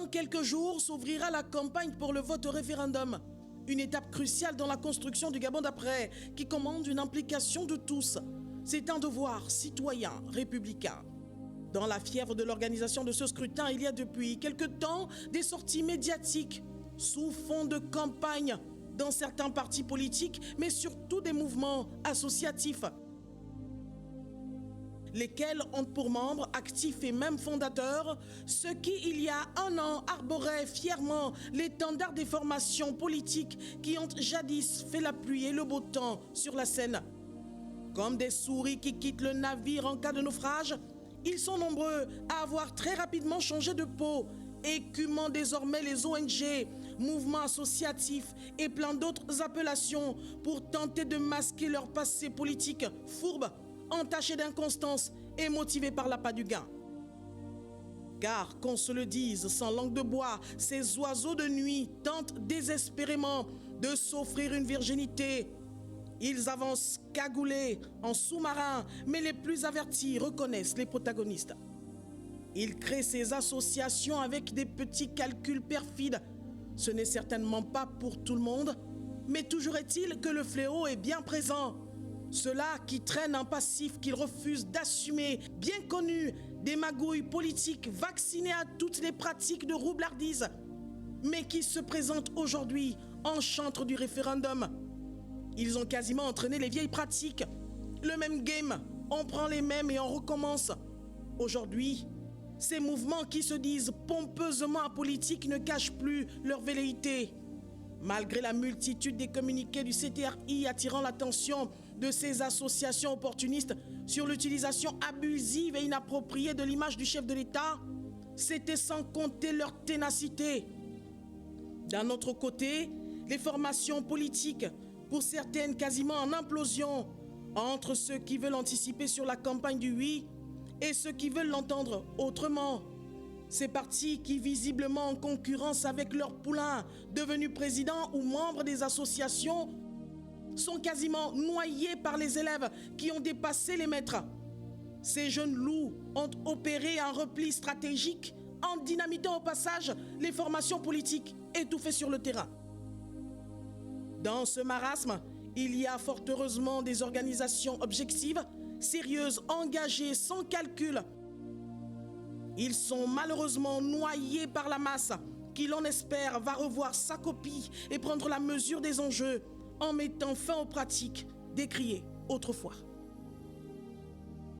Dans quelques jours s'ouvrira la campagne pour le vote au référendum. Une étape cruciale dans la construction du Gabon d'après, qui commande une implication de tous. C'est un devoir citoyen républicain. Dans la fièvre de l'organisation de ce scrutin, il y a depuis quelque temps des sorties médiatiques sous fond de campagne dans certains partis politiques, mais surtout des mouvements associatifs, lesquels ont pour membres actifs et même fondateurs ceux qui, il y a un an, arboraient fièrement l'étendard des formations politiques qui ont jadis fait la pluie et le beau temps sur la scène. Comme des souris qui quittent le navire en cas de naufrage, ils sont nombreux à avoir très rapidement changé de peau, écumant désormais les ONG, mouvements associatifs et plein d'autres appellations pour tenter de masquer leur passé politique fourbe, entaché d'inconstance et motivé par l'appât du gain. Car, qu'on se le dise sans langue de bois, ces oiseaux de nuit tentent désespérément de s'offrir une virginité. Ils avancent cagoulés, en sous-marin, mais les plus avertis reconnaissent les protagonistes. Ils créent ces associations avec des petits calculs perfides. Ce n'est certainement pas pour tout le monde, mais toujours est-il que le fléau est bien présent. Ceux-là qui traînent un passif qu'ils refusent d'assumer, bien connu, des magouilles politiques vaccinées à toutes les pratiques de roublardise, mais qui se présentent aujourd'hui en chantre du référendum. Ils ont quasiment entraîné les vieilles pratiques. Le même game, on prend les mêmes et on recommence. Aujourd'hui, ces mouvements qui se disent pompeusement apolitiques ne cachent plus leur velléité. Malgré la multitude des communiqués du CTRI attirant l'attention de ces associations opportunistes sur l'utilisation abusive et inappropriée de l'image du chef de l'État, c'était sans compter leur ténacité. D'un autre côté, les formations politiques, pour certaines quasiment en implosion, entre ceux qui veulent anticiper sur la campagne du oui et ceux qui veulent l'entendre autrement. Ces partis qui, visiblement en concurrence avec leurs poulains, devenus présidents ou membres des associations, sont quasiment noyés par les élèves qui ont dépassé les maîtres. Ces jeunes loups ont opéré un repli stratégique en dynamitant au passage les formations politiques étouffées sur le terrain. Dans ce marasme, il y a fort heureusement des organisations objectives, sérieuses, engagées, sans calcul. Ils sont malheureusement noyés par la masse qui, l'on espère, va revoir sa copie et prendre la mesure des enjeux en mettant fin aux pratiques décriées autrefois.